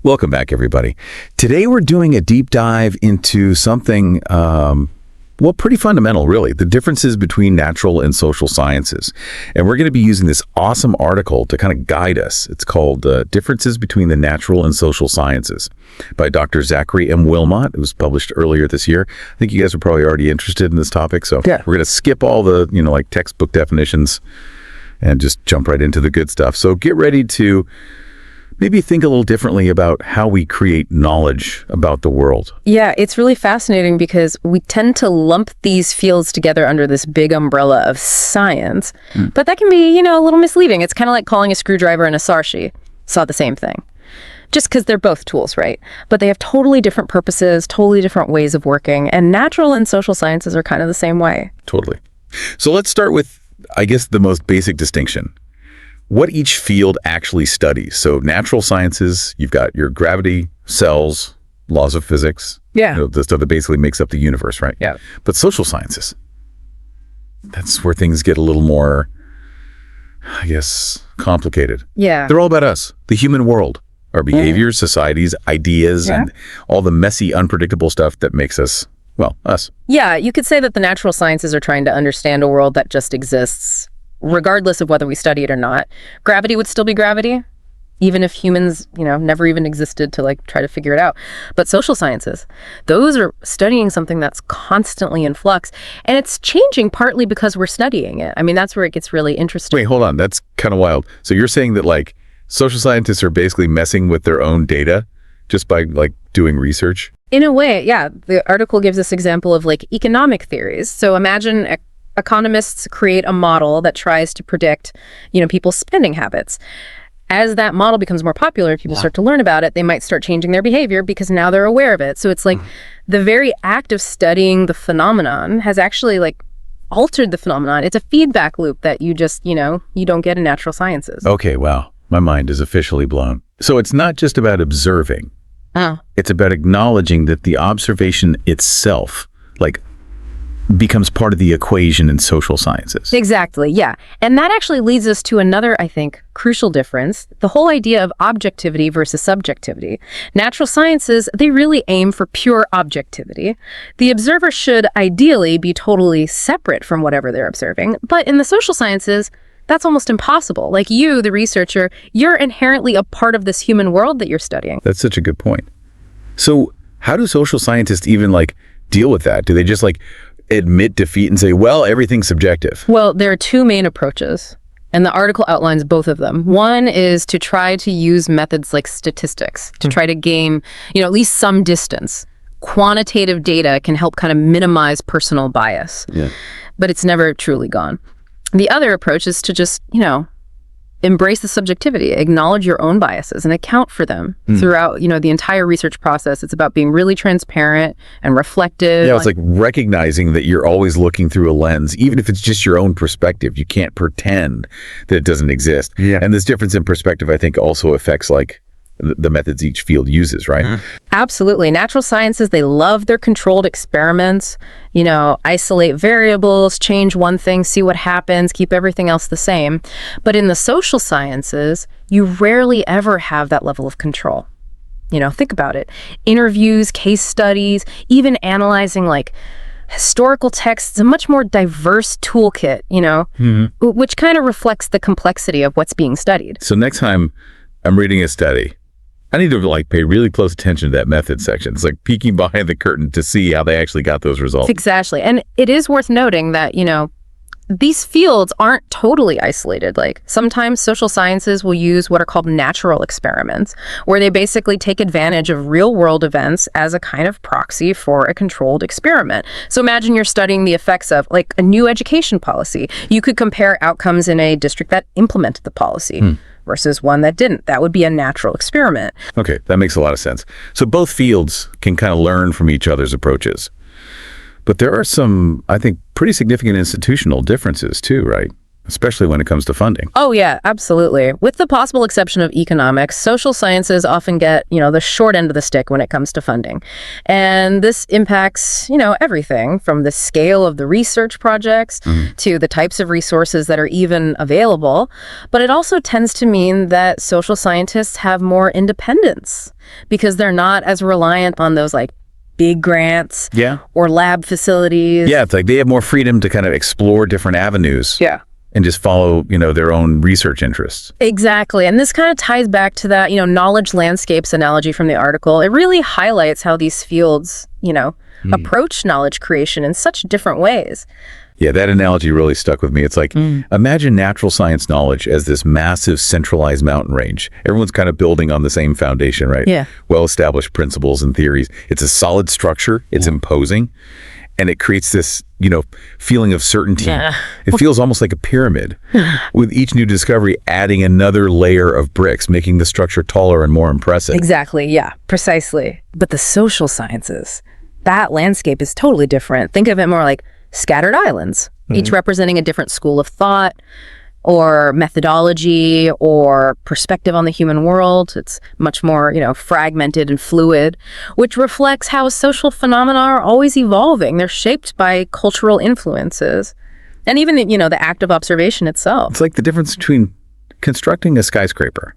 Welcome back, everybody. Today we're doing a deep dive into something, well, pretty fundamental, really, the differences between natural and social sciences. And we're going to be using this awesome article to kind of guide us. It's called Differences Between the Natural and Social Sciences by Dr. Zachary M. Wilmot. It was published earlier this year. I think you guys are probably already interested in this topic, so Yeah. we're going to skip all the, like textbook definitions and just jump right into the good stuff. So get ready to maybe think a little differently about how we create knowledge about the world. Yeah, it's really fascinating because we tend to lump these fields together under this big umbrella of science, but that can be, a little misleading. It's kind of like calling a screwdriver and a sarshi. Saw the same thing. Just because they're both tools, right? But they have totally different purposes, totally different ways of working, and natural and social sciences are kind of the same way. Totally. So let's start with, I guess, the most basic distinction. What each field actually studies. So natural sciences, you've got your gravity, cells, laws of physics. Yeah. The stuff that basically makes up the universe, right? Yeah. But social sciences, that's where things get a little more, I guess, complicated. Yeah. They're all about us, the human world, our behaviors, societies, ideas, and all the messy, unpredictable stuff that makes us, well, us. Yeah, you could say that the natural sciences are trying to understand a world that just exists, regardless of whether we study it or not. Gravity would still be gravity, even if humans, never even existed to try to figure it out. But social sciences, those are studying something that's constantly in flux, and it's changing partly because we're studying it. I mean, that's where it gets really interesting. Wait, hold on. That's kind of wild. So you're saying that social scientists are basically messing with their own data just by doing research? In a way, yeah. The article gives this example of economic theories. So imagine economists create a model that tries to predict, people's spending habits. As that model becomes more popular, people start to learn about it, they might start changing their behavior because now they're aware of it. So it's the very act of studying the phenomenon has actually altered the phenomenon. It's a feedback loop that you just, you don't get in natural sciences. Okay, wow. My mind is officially blown. So it's not just about observing. It's about acknowledging that the observation itself, becomes part of the equation in social sciences. Exactly, yeah. And that actually leads us to another, I think, crucial difference, the whole idea of objectivity versus subjectivity. Natural sciences, they really aim for pure objectivity. The observer should ideally be totally separate from whatever they're observing, but in the social sciences, that's almost impossible. Like you, the researcher, you're inherently a part of this human world that you're studying. That's such a good point. So how do social scientists even deal with that? Do they just admit defeat and say, well, everything's subjective? Well, there are two main approaches, and the article outlines both of them. One is to try to use methods like statistics to try to gain, at least some distance. Quantitative data can help kind of minimize personal bias, but it's never truly gone. The other approach is to just, embrace the subjectivity, acknowledge your own biases and account for them throughout, the entire research process. It's about being really transparent and reflective. Yeah, it's recognizing that you're always looking through a lens, even if it's just your own perspective. You can't pretend that it doesn't exist. Yeah. And this difference in perspective, I think, also affects the methods each field uses, right? Absolutely. Natural sciences, they love their controlled experiments, isolate variables, change one thing, see what happens, keep everything else the same. But in the social sciences, you rarely ever have that level of control. Think about it. Interviews, case studies, even analyzing historical texts, a much more diverse toolkit, which kind of reflects the complexity of what's being studied. So next time I'm reading a study, I need to pay really close attention to that method section. It's peeking behind the curtain to see how they actually got those results. Exactly. And it is worth noting that, these fields aren't totally isolated. Sometimes social sciences will use what are called natural experiments, where they basically take advantage of real world events as a kind of proxy for a controlled experiment. So imagine you're studying the effects of a new education policy. You could compare outcomes in a district that implemented the policy versus one that didn't. That would be a natural experiment. Okay, that makes a lot of sense. So both fields can kind of learn from each other's approaches. But there are some, I think, pretty significant institutional differences too, right? especially when it comes to funding. Oh, yeah, absolutely. With the possible exception of economics, social sciences often get, the short end of the stick when it comes to funding. And this impacts, everything from the scale of the research projects to the types of resources that are even available. But it also tends to mean that social scientists have more independence because they're not as reliant on those big grants or lab facilities. Yeah, it's like they have more freedom to kind of explore different avenues. Yeah. And just follow, their own research interests. Exactly. And this kind of ties back to that, knowledge landscapes analogy from the article. It really highlights how these fields, approach knowledge creation in such different ways. Yeah, that analogy really stuck with me. It's like, imagine natural science knowledge as this massive centralized mountain range. Everyone's kind of building on the same foundation, right? Yeah. Well-established principles and theories. It's a solid structure. It's imposing. And it creates this, feeling of certainty. Yeah. It feels almost like a pyramid, with each new discovery adding another layer of bricks, making the structure taller and more impressive. Exactly. Yeah, precisely. But the social sciences, that landscape is totally different. Think of it more like scattered islands, each representing a different school of thought or methodology or perspective on the human world. It's much more, fragmented and fluid, which reflects how social phenomena are always evolving. They're shaped by cultural influences and even, the act of observation itself. It's like the difference between constructing a skyscraper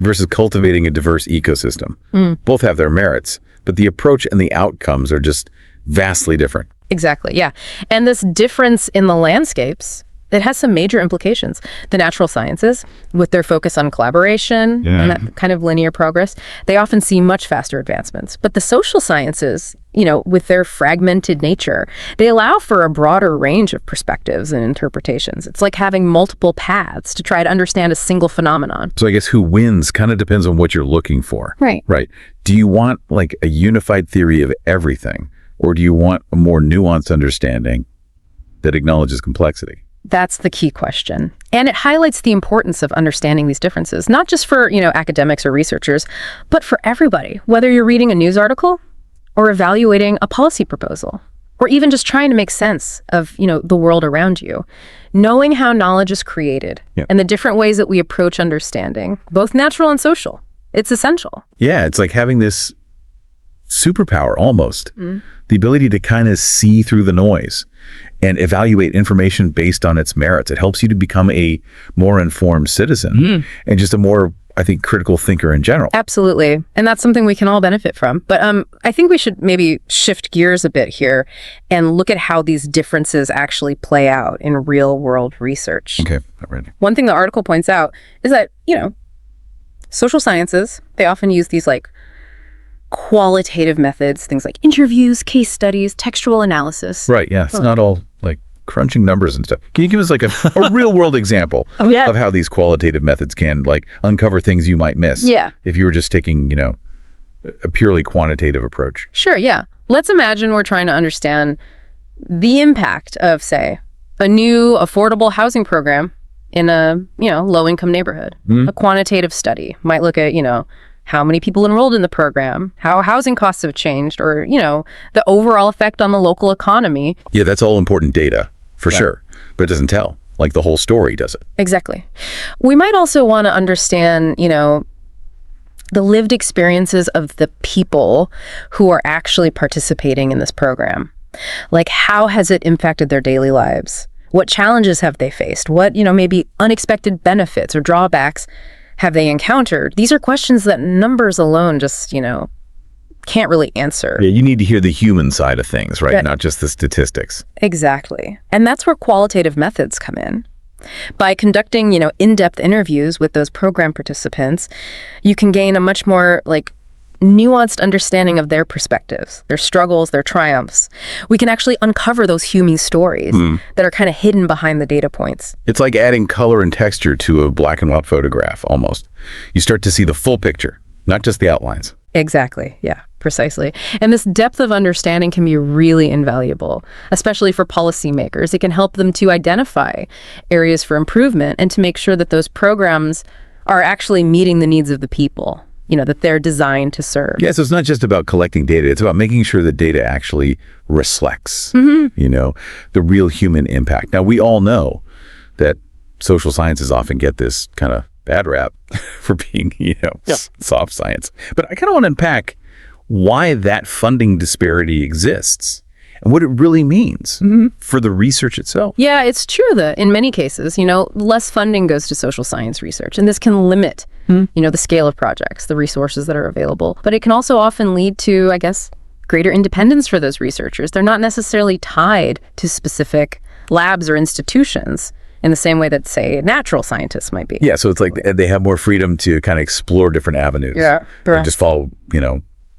versus cultivating a diverse ecosystem. Both have their merits, but the approach and the outcomes are just vastly different. Exactly, yeah. And this difference in the landscapes, it has some major implications. The natural sciences, with their focus on collaboration and that kind of linear progress, they often see much faster advancements. But the social sciences, with their fragmented nature, they allow for a broader range of perspectives and interpretations. It's like having multiple paths to try to understand a single phenomenon. So I guess who wins kind of depends on what you're looking for. Right. Right. Do you want like a unified theory of everything, or do you want a more nuanced understanding that acknowledges complexity? That's the key question. And it highlights the importance of understanding these differences, not just for, academics or researchers, but for everybody, whether you're reading a news article or evaluating a policy proposal, or even just trying to make sense of, the world around you. Knowing how knowledge is created and the different ways that we approach understanding, both natural and social, it's essential. Yeah, it's like having this superpower almost, the ability to kind of see through the noise and evaluate information based on its merits. It helps you to become a more informed citizen and just a more, I think, critical thinker in general. Absolutely. And that's something we can all benefit from. But I think we should maybe shift gears a bit here and look at how these differences actually play out in real world research. Okay, I'm ready. One thing the article points out is that, social sciences, they often use these qualitative methods, things like interviews, case studies, textual analysis. Right, yeah. It's not all like crunching numbers and stuff. Can you give us like a real world example of how these qualitative methods can uncover things you might miss if you were just taking, a purely quantitative approach? Sure, yeah. Let's imagine we're trying to understand the impact of, say, a new affordable housing program in a, low-income neighborhood. A quantitative study might look at, how many people enrolled in the program, how housing costs have changed, or, the overall effect on the local economy. Yeah, that's all important data, for sure. But it doesn't tell. The whole story does it. Exactly. We might also want to understand, the lived experiences of the people who are actually participating in this program. How has it impacted their daily lives? What challenges have they faced? What, maybe unexpected benefits or drawbacks have they encountered? These are questions that numbers alone just, can't really answer. Yeah, you need to hear the human side of things, right? Not just the statistics. Exactly. And that's where qualitative methods come in. By conducting, in-depth interviews with those program participants, you can gain a much more nuanced understanding of their perspectives, their struggles, their triumphs. We can actually uncover those human stories that are kind of hidden behind the data points. It's like adding color and texture to a black and white photograph, almost. You start to see the full picture, not just the outlines. Exactly. Yeah, precisely. And this depth of understanding can be really invaluable, especially for policymakers. It can help them to identify areas for improvement and to make sure that those programs are actually meeting the needs of the people, that they're designed to serve. Yeah, so it's not just about collecting data. It's about making sure the data actually reflects, the real human impact. Now, we all know that social sciences often get this kind of bad rap for being, soft science. But I kind of want to unpack why that funding disparity exists and what it really means for the research itself. Yeah, it's true that in many cases, less funding goes to social science research, and this can limit, the scale of projects, the resources that are available. But it can also often lead to, I guess, greater independence for those researchers. They're not necessarily tied to specific labs or institutions in the same way that, say, natural scientists might be. Yeah, so it's like they have more freedom to kind of explore different avenues. Yeah, and just follow,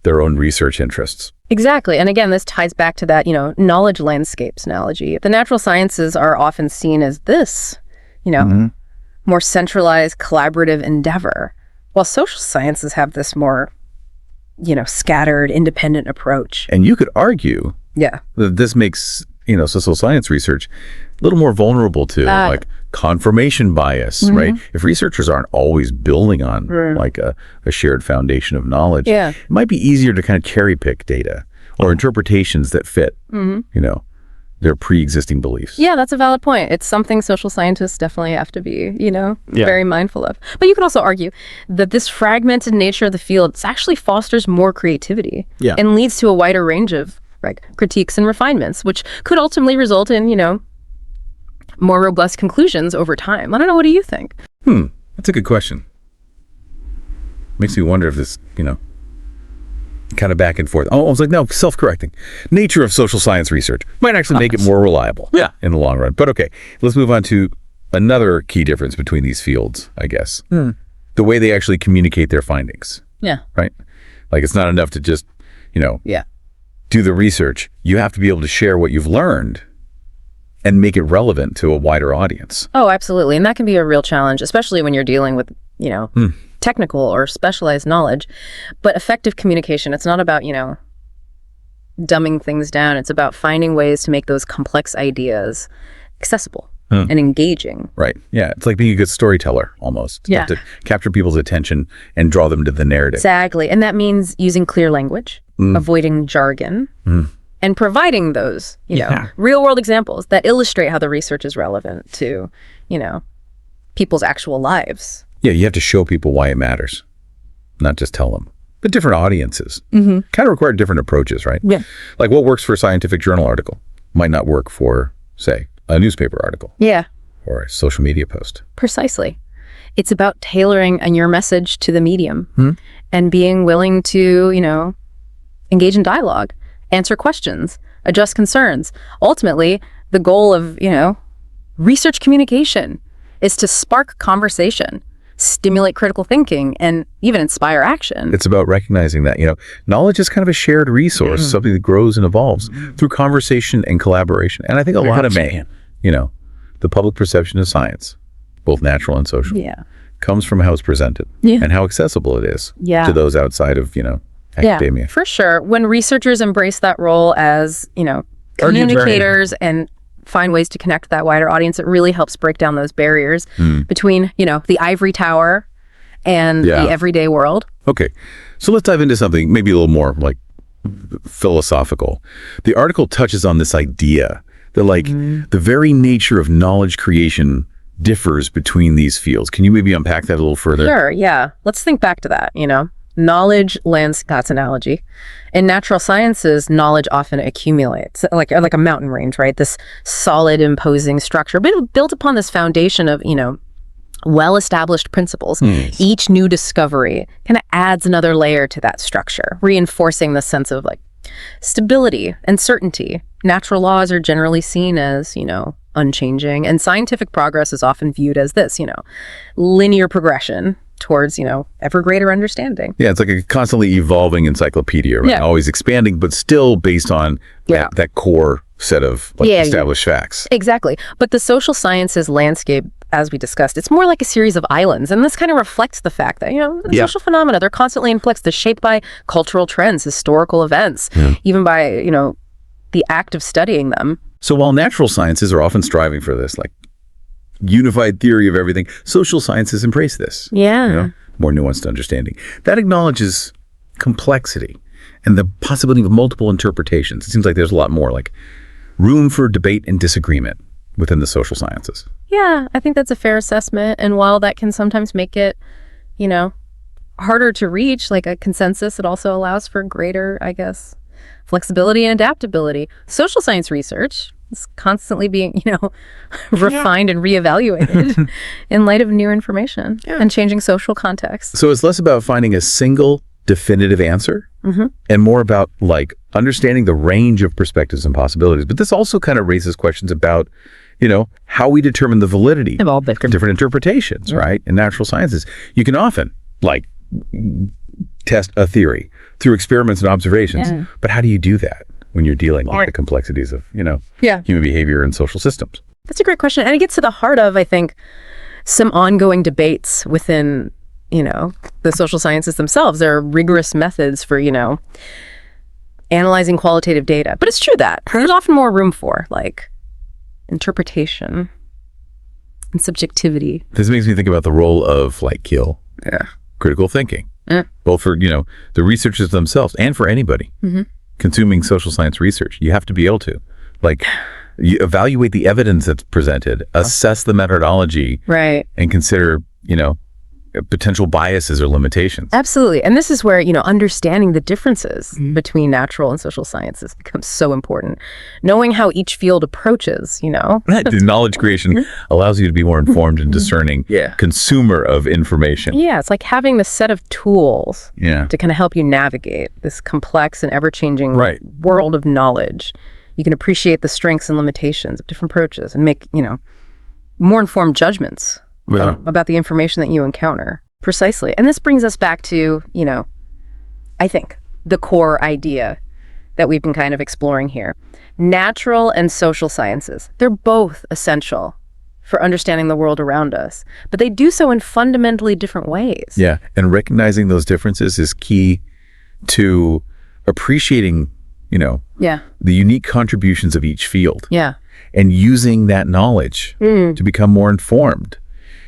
their own research interests. Exactly. And again, this ties back to that, knowledge landscapes analogy. The natural sciences are often seen as this, more centralized, collaborative endeavor, while social sciences have this more, scattered, independent approach. And you could argue that this makes, social science research a little more vulnerable to like confirmation bias, right? If researchers aren't always building on like a shared foundation of knowledge, it might be easier to kind of cherry pick data or interpretations that fit, their pre-existing beliefs. Yeah, that's a valid point. It's something social scientists definitely have to be, very mindful of. But you could also argue that this fragmented nature of the field actually fosters more creativity and leads to a wider range of critiques and refinements, which could ultimately result in, more robust conclusions over time. I don't know. What do you think? That's a good question. Makes me wonder if this, kind of back and forth. Oh, I was like, no, self-correcting. Nature of social science research might actually make it more reliable in the long run. But okay, let's move on to another key difference between these fields, I guess. The way they actually communicate their findings. Yeah. Right? Like it's not enough to just, do the research. You have to be able to share what you've learned and make it relevant to a wider audience. Oh, absolutely. And that can be a real challenge, especially when you're dealing with, technical or specialized knowledge. But effective communication, it's not about, dumbing things down. It's about finding ways to make those complex ideas accessible and engaging. Right. Yeah. It's like being a good storyteller almost. You have to capture people's attention and draw them to the narrative. Exactly. And that means using clear language, avoiding jargon, and providing those, real world examples that illustrate how the research is relevant to, people's actual lives. Yeah, you have to show people why it matters, not just tell them. But different audiences kind of require different approaches, right? Yeah. Like what works for a scientific journal article might not work for, say, a newspaper article. Yeah. Or a social media post. Precisely. It's about tailoring your message to the medium and being willing to, engage in dialogue, answer questions, adjust concerns. Ultimately, the goal of, research communication is to spark conversation, stimulate critical thinking, and even inspire action. It's about recognizing that, knowledge is kind of a shared resource, something that grows and evolves through conversation and collaboration. And I think a lot of the public perception of science, both natural and social, comes from how it's presented and how accessible it is to those outside of, academia. Yeah, for sure. When researchers embrace that role as, communicators and find ways to connect with that wider audience, it really helps break down those barriers between, the ivory tower and the everyday world. Okay. So let's dive into something maybe a little more like philosophical. The article touches on this idea that the very nature of knowledge creation differs between these fields. Can you maybe unpack that a little further? Sure, yeah. Let's think back to that, Knowledge landscape, that's analogy. In natural sciences, knowledge often accumulates, like a mountain range, right? This solid, imposing structure, but built upon this foundation of, well-established principles. Each new discovery kind of adds another layer to that structure, reinforcing the sense of stability and certainty. Natural laws are generally seen as, unchanging, and scientific progress is often viewed as this, linear progression towards, ever greater understanding. Yeah, it's like a constantly evolving encyclopedia, right? Always expanding, but still based on that core set of established facts. Exactly. But the social sciences landscape, as we discussed, it's more like a series of islands. And this kind of reflects the fact that, social phenomena, they're constantly in flux. They're shaped by cultural trends, historical events, even by, the act of studying them. So while natural sciences are often striving for this, unified theory of everything, social sciences embrace this. Yeah. More nuanced understanding. That acknowledges complexity and the possibility of multiple interpretations. It seems like there's a lot more room for debate and disagreement within the social sciences. Yeah, I think that's a fair assessment. And while that can sometimes make it, harder to reach, like a consensus, it also allows for greater, I guess, flexibility and adaptability. Social science research is constantly being, refined and reevaluated in light of new information and changing social contexts. So it's less about finding a single definitive answer and more about understanding the range of perspectives and possibilities. But this also kind of raises questions about, how we determine the validity of all different interpretations, right? In natural sciences, you can often test a theory through experiments and observations. Yeah. But how do you do that when you're dealing with the complexities of, human behavior and social systems? That's a great question. And it gets to the heart of, I think, some ongoing debates within, the social sciences themselves. There are rigorous methods for, analyzing qualitative data. But it's true that there's often more room for, interpretation and subjectivity. This makes me think about the role of, critical thinking. Both for, the researchers themselves and for anybody consuming social science research. You have to be able to, you evaluate the evidence that's presented, assess the methodology, right, and consider, potential biases or limitations. Absolutely. And this is where, understanding the differences between natural and social sciences becomes so important. Knowing how each field approaches, The knowledge creation allows you to be more informed and discerning consumer of information. Yeah, it's like having the set of tools to kind of help you navigate this complex and ever-changing world of knowledge. You can appreciate the strengths and limitations of different approaches and make, more informed judgments about the information that you encounter. Precisely. And this brings us back to, I think, the core idea that we've been kind of exploring here. Natural and social sciences, they're both essential for understanding the world around us, but they do so in fundamentally different ways. Yeah, and recognizing those differences is key to appreciating, the unique contributions of each field. Yeah. And using that knowledge to become more informed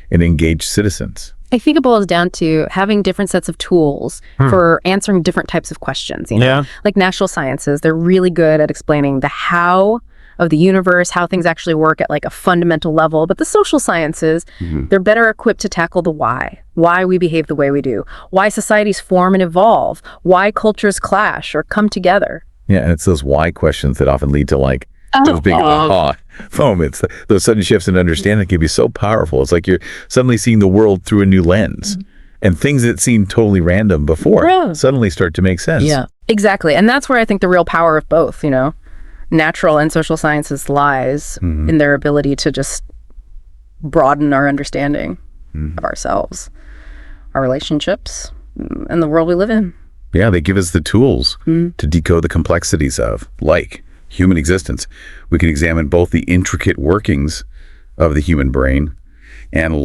and engaged citizens. I think it boils down to having different sets of tools for answering different types of questions. Like natural sciences, they're really good at explaining the how of the universe, how things actually work at a fundamental level. But the social sciences, they're better equipped to tackle the why we behave the way we do, why societies form and evolve, why cultures clash or come together. Yeah, and it's those why questions that often lead to those big aha moments. Those sudden shifts in understanding can be so powerful. It's like you're suddenly seeing the world through a new lens. And things that seemed totally random before suddenly start to make sense. Yeah, exactly. And that's where I think the real power of both, natural and social sciences lies in their ability to just broaden our understanding of ourselves, our relationships, and the world we live in. Yeah, they give us the tools to decode the complexities of, human existence. We can examine both the intricate workings of the human brain and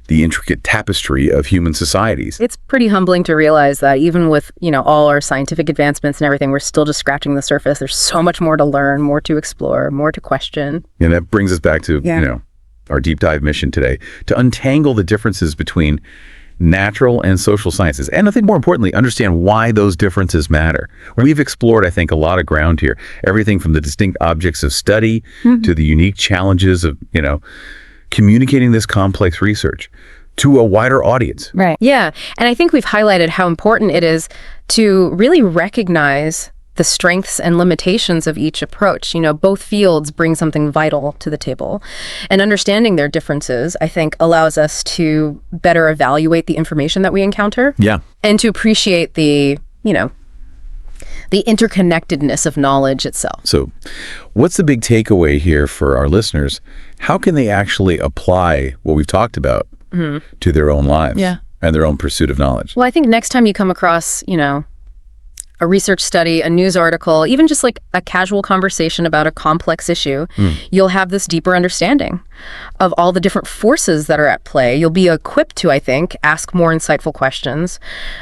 the intricate tapestry of human societies. It's pretty humbling to realize that even with, all our scientific advancements and everything, we're still just scratching the surface. There's so much more to learn, more to explore, more to question. And that brings us back to, our deep dive mission today, to untangle the differences between natural and social sciences. And I think more importantly, understand why those differences matter. We've explored, I think, a lot of ground here. Everything from the distinct objects of study to the unique challenges of, communicating this complex research to a wider audience. Right. Yeah. And I think we've highlighted how important it is to really recognize the strengths and limitations of each approach. Both fields bring something vital to the table. And understanding their differences, I think, allows us to better evaluate the information that we encounter. Yeah. And to appreciate the interconnectedness of knowledge itself. So what's the big takeaway here for our listeners? How can they actually apply what we've talked about to their own lives and their own pursuit of knowledge? Well, I think next time you come across, a research study, a news article, even just a casual conversation about a complex issue, you'll have this deeper understanding of all the different forces that are at play. You'll be equipped to, I think, ask more insightful questions,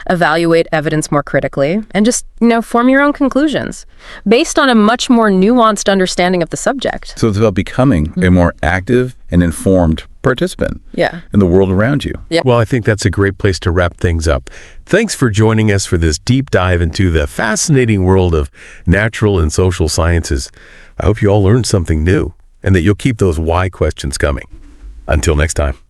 evaluate evidence more critically, and just, form your own conclusions based on a much more nuanced understanding of the subject. So it's about becoming a more active and informed participant in the world around you. Yeah. Well, I think that's a great place to wrap things up. Thanks for joining us for this deep dive into the fascinating world of natural and social sciences. I hope you all learned something new and that you'll keep those why questions coming. Until next time.